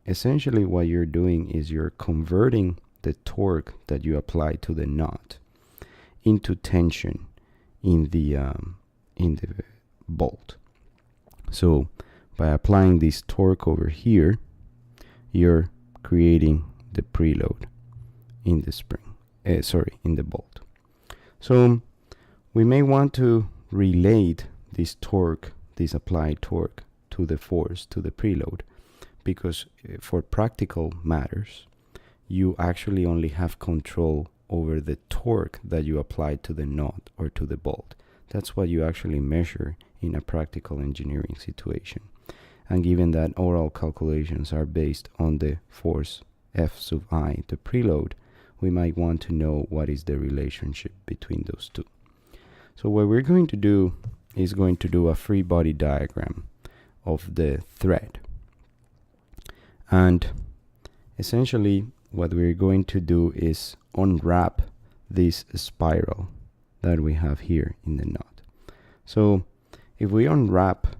essentially what you're doing is you're converting the torque that you apply to the knot into tension in the bolt. So by applying this torque over here, you're creating the preload in the spring, in the bolt. So we may want to relate this torque, this applied torque, to the force, to the preload, because for practical matters, you actually only have control over the torque that you apply to the knot or to the bolt. That's what you actually measure in a practical engineering situation. And given that oral calculations are based on the force F sub I, the preload, we might want to know what is the relationship between those two. So what we're going to do is going to do a free body diagram of the thread. And essentially what we're going to do is unwrap this spiral that we have here in the knot. So if we unwrap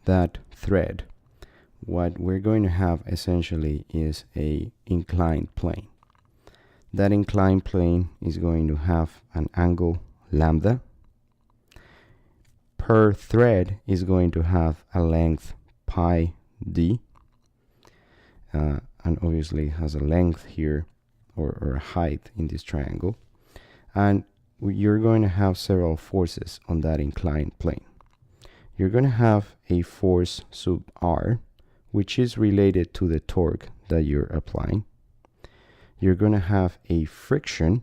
that thread, what we're going to have essentially is a inclined plane. That inclined plane is going to have an angle lambda. Per thread is going to have a length pi d, and obviously has a length here or a height in this triangle. And you're going to have several forces on that inclined plane. You're going to have a force sub r, which is related to the torque that you're applying. You're going to have a friction,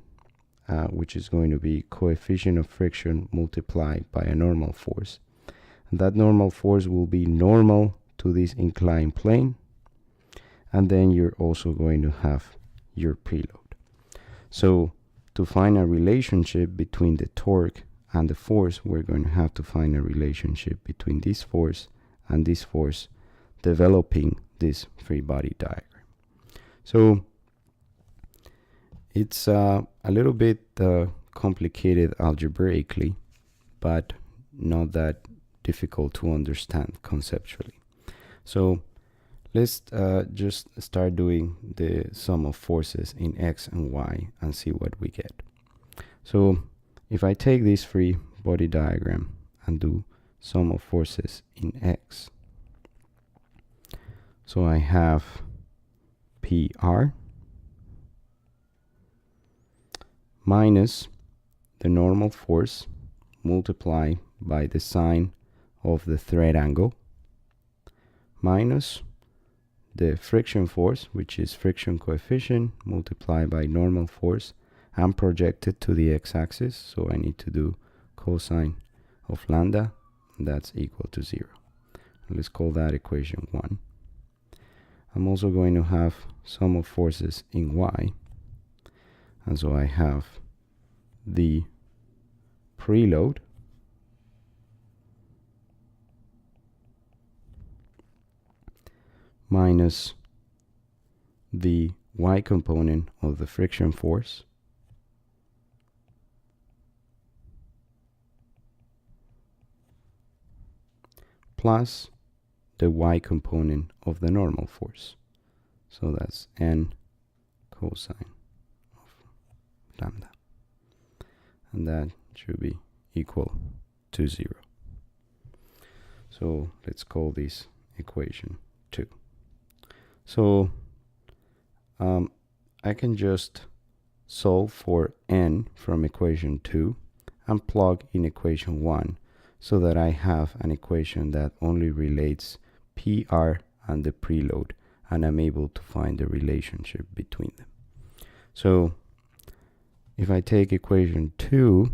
which is going to be coefficient of friction multiplied by a normal force. And that normal force will be normal to this inclined plane. And then you're also going to have your preload. So to find a relationship between the torque and the force, we're going to have to find a relationship between this force and this force, developing this free body diagram. So it's a little bit complicated algebraically, but not that difficult to understand conceptually. So let's just start doing the sum of forces in x and y and see what we get. So if I take this free body diagram and do sum of forces in x, so I have PR minus the normal force multiplied by the sine of the thread angle minus the friction force, which is friction coefficient multiplied by normal force and projected to the x-axis. So I need to do cosine of lambda, and that's equal to 0. Let's call that equation 1. I'm also going to have sum of forces in y, and so I have the preload minus the y component of the friction force plus the y component of the normal force. So that's n cosine of lambda. And that should be equal to 0. So let's call this equation 2. So I can just solve for n from equation 2 and plug in equation 1 so that I have an equation that only relates PR and the preload, and I'm able to find the relationship between them. So if I take equation 2,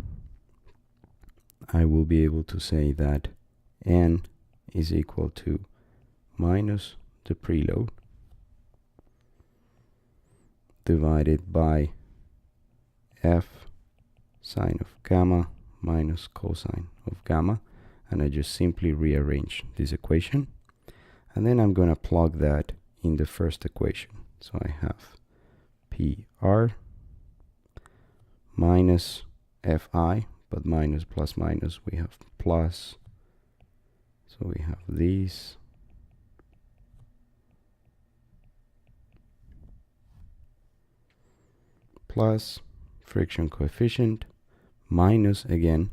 I will be able to say that n is equal to minus the preload divided by f sine of gamma minus cosine of gamma, and I just simply rearrange this equation, and then I'm going to plug that in the first equation. So I have PR minus Fi, but minus plus minus, we have plus, so we have these plus friction coefficient minus again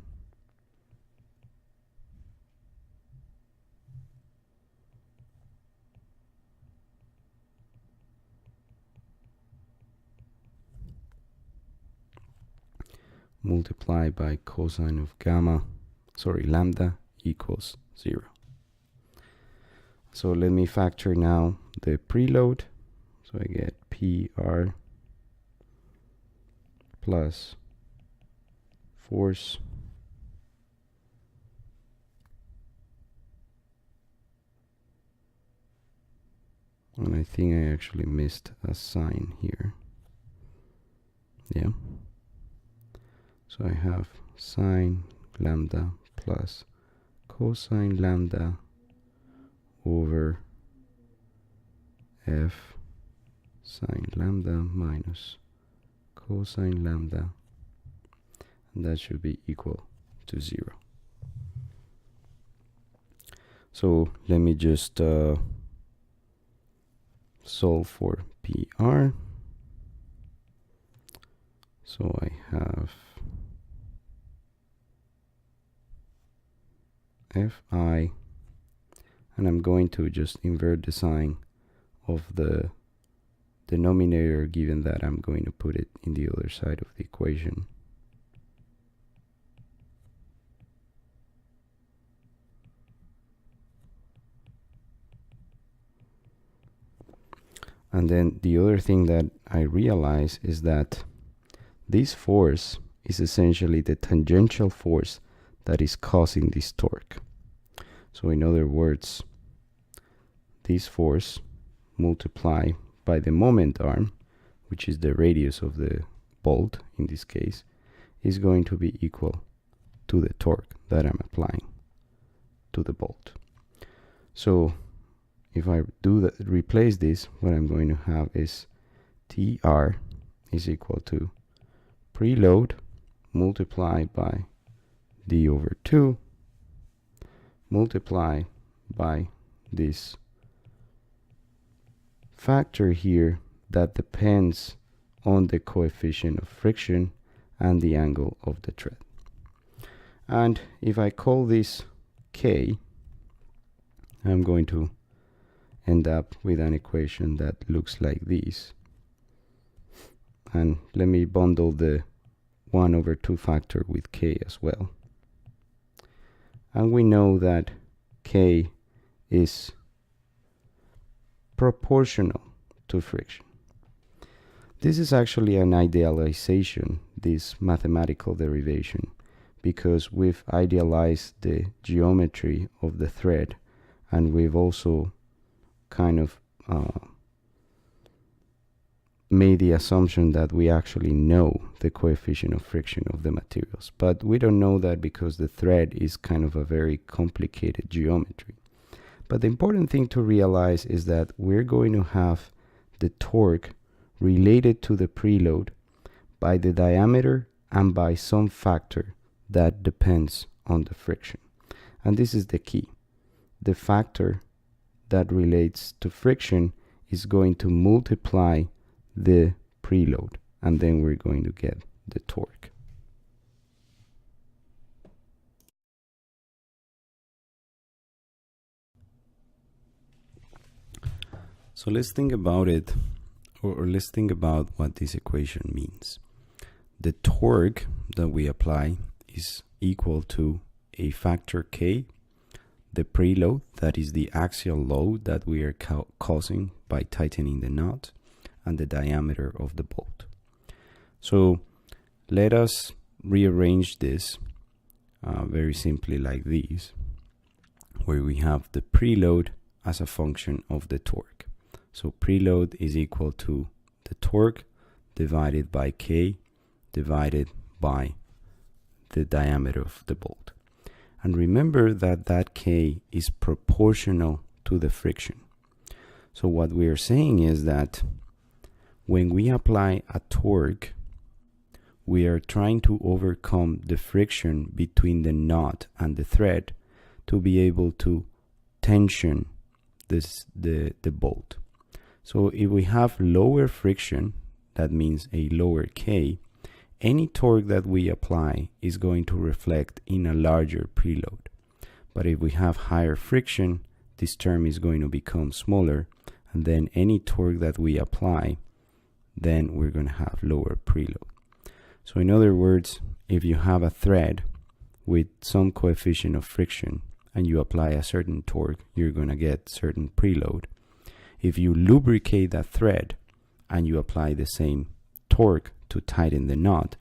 multiplied by cosine of gamma, lambda equals 0. So let me factor now the preload. So I get PR plus force And I think I actually missed a sign here. Yeah. So I have sine lambda plus cosine lambda over f sine lambda minus cosine lambda, and that should be equal to 0. So let me just solve for PR. So I have Fi, and I'm going to just invert the sign of the denominator, given that I'm going to put it in the other side of the equation. And then the other thing that I realize is that this force is essentially the tangential force that is causing this torque. So in other words, this force multiplied by the moment arm, which is the radius of the bolt in this case, is going to be equal to the torque that I'm applying to the bolt. So if I do that, replace this, what I'm going to have is TR is equal to preload multiplied by d over 2 multiplied by this factor here that depends on the coefficient of friction and the angle of the thread. And if I call this K, I'm going to end up with an equation that looks like this. And let me bundle the 1 over 2 factor with K as well. And we know that K is proportional to friction. This is actually an idealization, this mathematical derivation, because we've idealized the geometry of the thread, and we've also kind of made the assumption that we actually know the coefficient of friction of the materials. But we don't know that because the thread is kind of a very complicated geometry. But the important thing to realize is that we're going to have the torque related to the preload by the diameter and by some factor that depends on the friction. And this is the key. The factor that relates to friction is going to multiply the preload, and then we're going to get the torque. So let's think about it, or let's think about what this equation means. The torque that we apply is equal to a factor K, the preload, that is the axial load that we are causing by tightening the knot, and the diameter of the bolt. So let us rearrange this very simply like this, where we have the preload as a function of the torque. So preload is equal to the torque divided by K divided by the diameter of the bolt. And remember that that K is proportional to the friction. So what we are saying is that when we apply a torque, we are trying to overcome the friction between the knot and the thread to be able to tension the bolt. So if we have lower friction, that means a lower K, any torque that we apply is going to reflect in a larger preload. But if we have higher friction, this term is going to become smaller, and then any torque that we apply, then we're going to have lower preload. So in other words, if you have a thread with some coefficient of friction and you apply a certain torque, you're going to get certain preload. If you lubricate that thread and you apply the same torque to tighten the knot,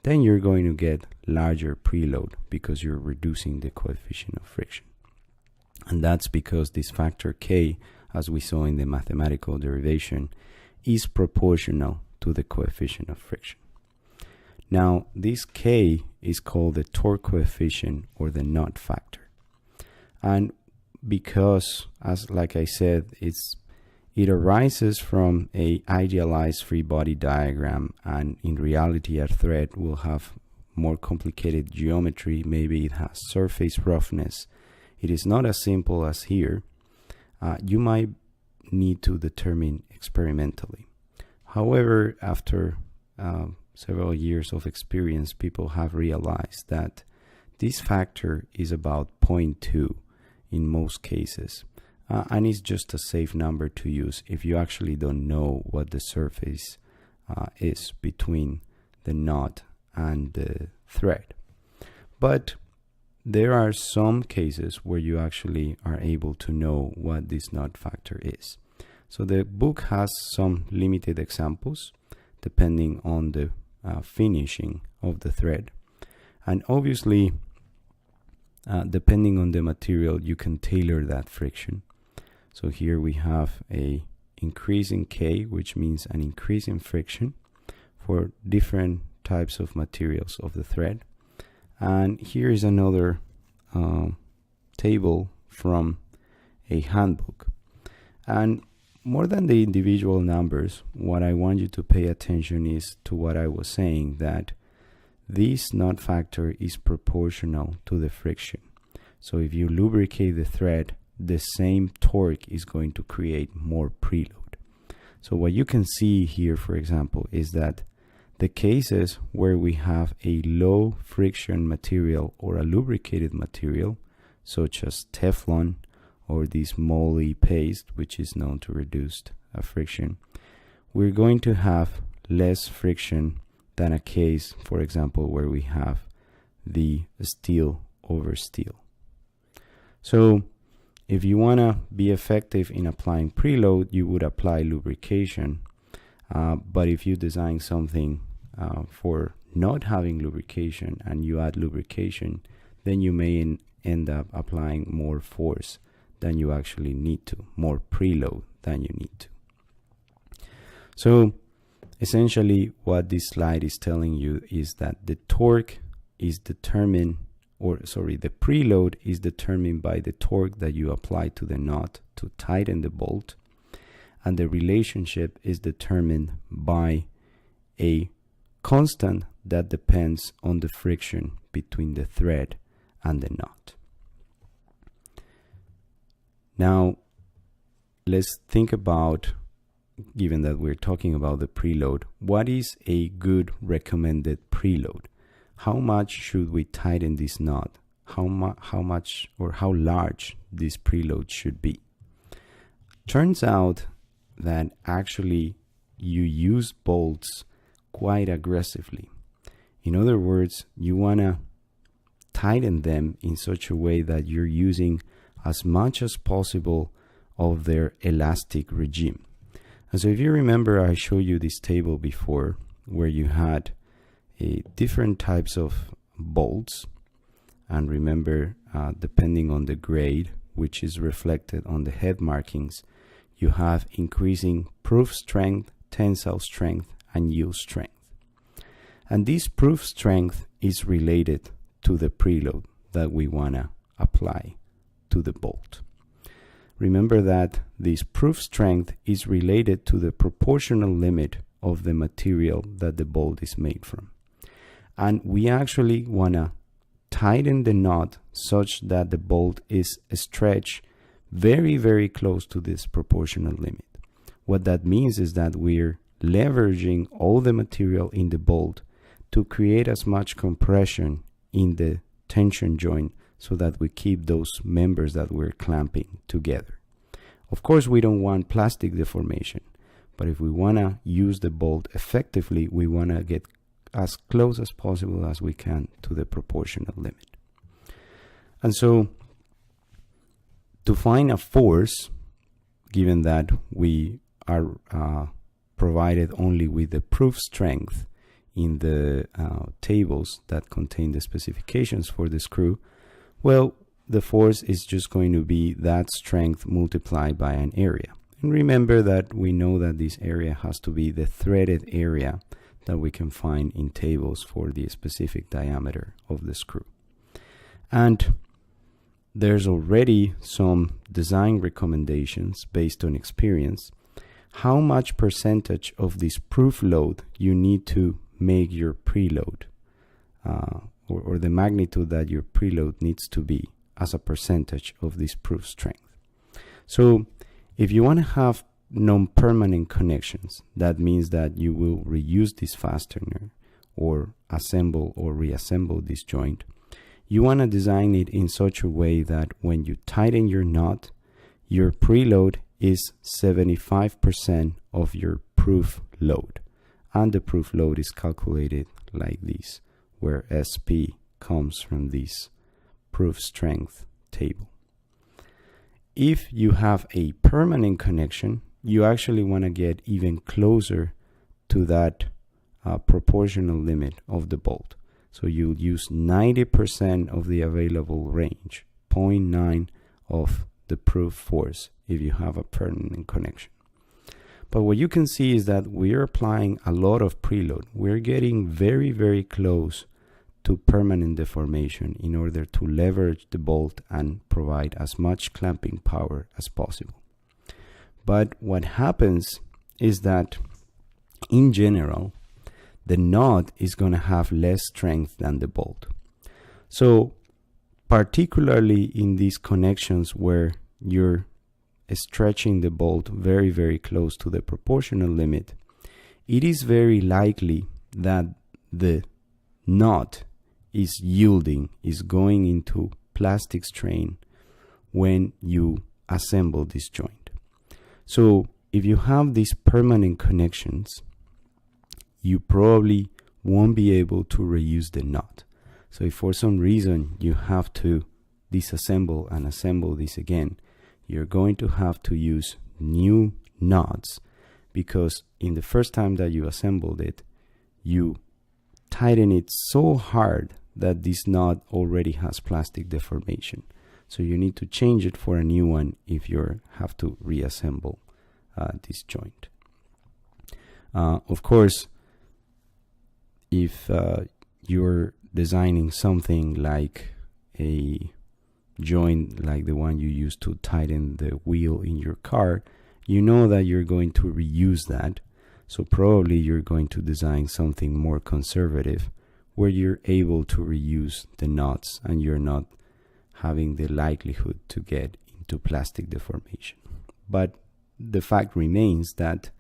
then you're going to get larger preload because you're reducing the coefficient of friction. And that's because this factor K as we saw in the mathematical derivation, is proportional to the coefficient of friction. Now, this K is called the torque coefficient or the knot factor. And because, like I said, it arises from a idealized free body diagram, and in reality a thread will have more complicated geometry. Maybe it has surface roughness. It is not as simple as here. You might need to determine experimentally. However, after several years of experience, people have realized that this factor is about 0.2 in most cases, and it's just a safe number to use if you actually don't know what the surface is between the knot and the thread. But there are some cases where you actually are able to know what this knot factor is. So the book has some limited examples depending on the finishing of the thread, and obviously depending on the material you can tailor that friction. So here we have a increase in K, which means an increase in friction for different types of materials of the thread. And here is another table from a handbook. And more than the individual numbers, what I want you to pay attention is to what I was saying, that this knot factor is proportional to the friction. So if you lubricate the thread, the same torque is going to create more preload. So what you can see here, for example, is that the cases where we have a low friction material or a lubricated material, such as Teflon or this moly paste, which is known to reduce friction, we're going to have less friction than a case, for example, where we have the steel over steel. So if you want to be effective in applying preload, you would apply lubrication. But if you design something for not having lubrication and you add lubrication, then you may end up applying more force than you actually need to, more preload than you need to. So essentially what this slide is telling you is that the torque is determined, the preload is determined by the torque that you apply to the knot to tighten the bolt, and the relationship is determined by a constant that depends on the friction between the thread and the knot. Now, let's think about, given that we're talking about the preload, what is a good recommended preload? How much should we tighten this knot? How much or how large this preload should be? Turns out that actually you use bolts quite aggressively. In other words, you want to tighten them in such a way that you're using as much as possible of their elastic regime. And so if you remember, I showed you this table before where you had different types of bolts, and remember, depending on the grade, which is reflected on the head markings, you have increasing proof strength, tensile strength, and yield strength. And this proof strength is related to the preload that we want to apply to the bolt. Remember that this proof strength is related to the proportional limit of the material that the bolt is made from. And we actually want to tighten the knot such that the bolt is stretched very, very close to this proportional limit. What that means is that we're leveraging all the material in the bolt to create as much compression in the tension joint so that we keep those members that we're clamping together. Of course, we don't want plastic deformation, but if we want to use the bolt effectively, we want to get as close as possible as we can to the proportional limit. And so to find a force, given that we are provided only with the proof strength in the tables that contain the specifications for the screw, well, the force is just going to be that strength multiplied by an area. And remember that we know that this area has to be the threaded area that we can find in tables for the specific diameter of the screw. And there's already some design recommendations based on experience, how much percentage of this proof load you need to make your preload, or the magnitude that your preload needs to be as a percentage of this proof strength. So if you want to have non-permanent connections, that means that you will reuse this fastener or assemble or reassemble this joint. You want to design it in such a way that when you tighten your knot, your preload is 75% of your proof load. And the proof load is calculated like this, where SP comes from this proof strength table. If you have a permanent connection, you actually want to get even closer to that proportional limit of the bolt. So you'll use 90% of the available range, 0.9 of the proof force if you have a permanent connection. But what you can see is that we're applying a lot of preload. We're getting very, very close to permanent deformation in order to leverage the bolt and provide as much clamping power as possible. But what happens is that in general, the knot is going to have less strength than the bolt. So particularly in these connections where you're stretching the bolt very, very close to the proportional limit, it is very likely that the knot is yielding, is going into plastic strain when you assemble this joint. So if you have these permanent connections, you probably won't be able to reuse the knot. So if for some reason you have to disassemble and assemble this again, you're going to have to use new knots, because in the first time that you assembled it, you tighten it so hard that this knot already has plastic deformation. So you need to change it for a new one if you have to reassemble this joint. Of course, if you're designing something like a joint like the one you use to tighten the wheel in your car, you know that you're going to reuse that. So probably you're going to design something more conservative where you're able to reuse the knots and you're not having the likelihood to get into plastic deformation. But the fact remains that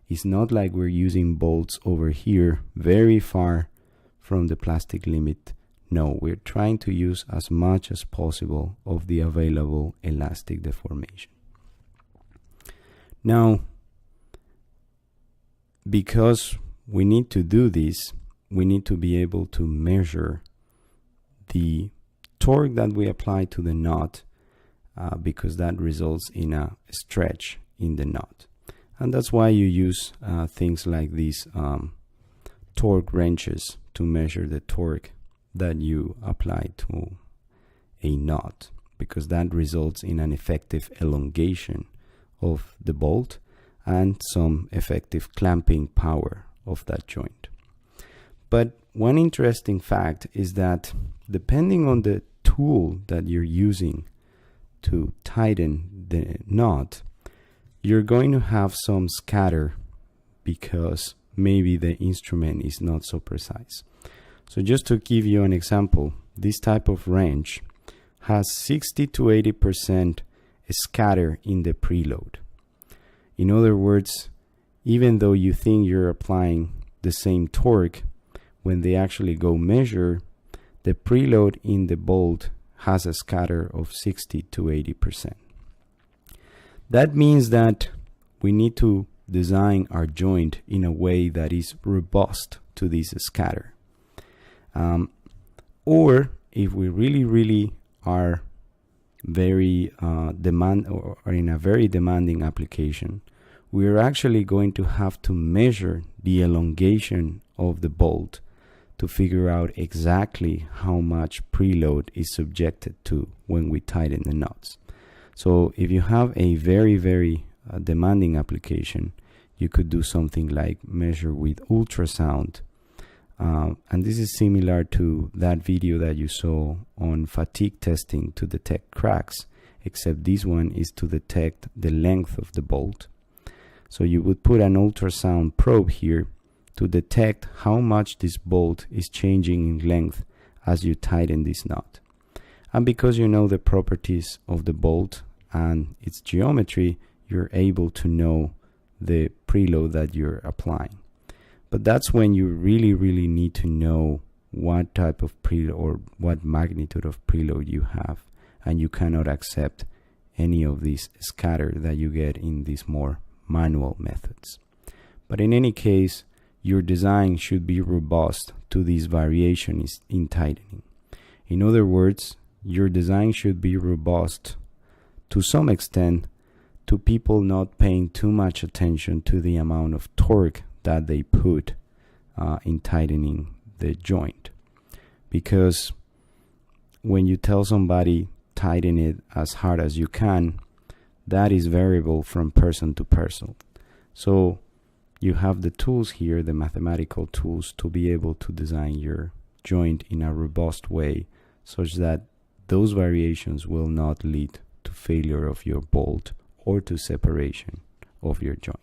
it's not like we're using bolts over here very far from the plastic limit. No, we're trying to use as much as possible of the available elastic deformation. Now, because we need to do this, we need to be able to measure the torque that we apply to the knot, because that results in a stretch in the knot. And that's why you use things like these torque wrenches to measure the torque that you apply to a knot, because that results in an effective elongation of the bolt and some effective clamping power of that joint. But one interesting fact is that depending on the tool that you're using to tighten the knot, you're going to have some scatter because maybe the instrument is not so precise. So just to give you an example, this type of wrench has 60 to 80% scatter in the preload. In other words, even though you think you're applying the same torque, when they actually go measure, the preload in the bolt has a scatter of 60 to 80%. That means that we need to design our joint in a way that is robust to this scatter. Or if we really are very or in a very demanding application, we're actually going to have to measure the elongation of the bolt to figure out exactly how much preload is subjected to when we tighten the nuts. So if you have a very demanding application, you could do something like measure with ultrasound. And this is similar to that video that you saw on fatigue testing to detect cracks, except this one is to detect the length of the bolt. So you would put an ultrasound probe here to detect how much this bolt is changing in length as you tighten this nut. And because you know the properties of the bolt and its geometry, you're able to know the preload that you're applying. But that's when you really need to know what type of preload or what magnitude of preload you have, and you cannot accept any of these scatter that you get in these more manual methods. But in any case, your design should be robust to these variations in tightening. In other words, your design should be robust to some extent to people not paying too much attention to the amount of torque that they put in tightening the joint. Because when you tell somebody tighten it as hard as you can, that is variable from person to person. So you have the tools here, the mathematical tools, to be able to design your joint in a robust way such that those variations will not lead to failure of your bolt or to separation of your joint.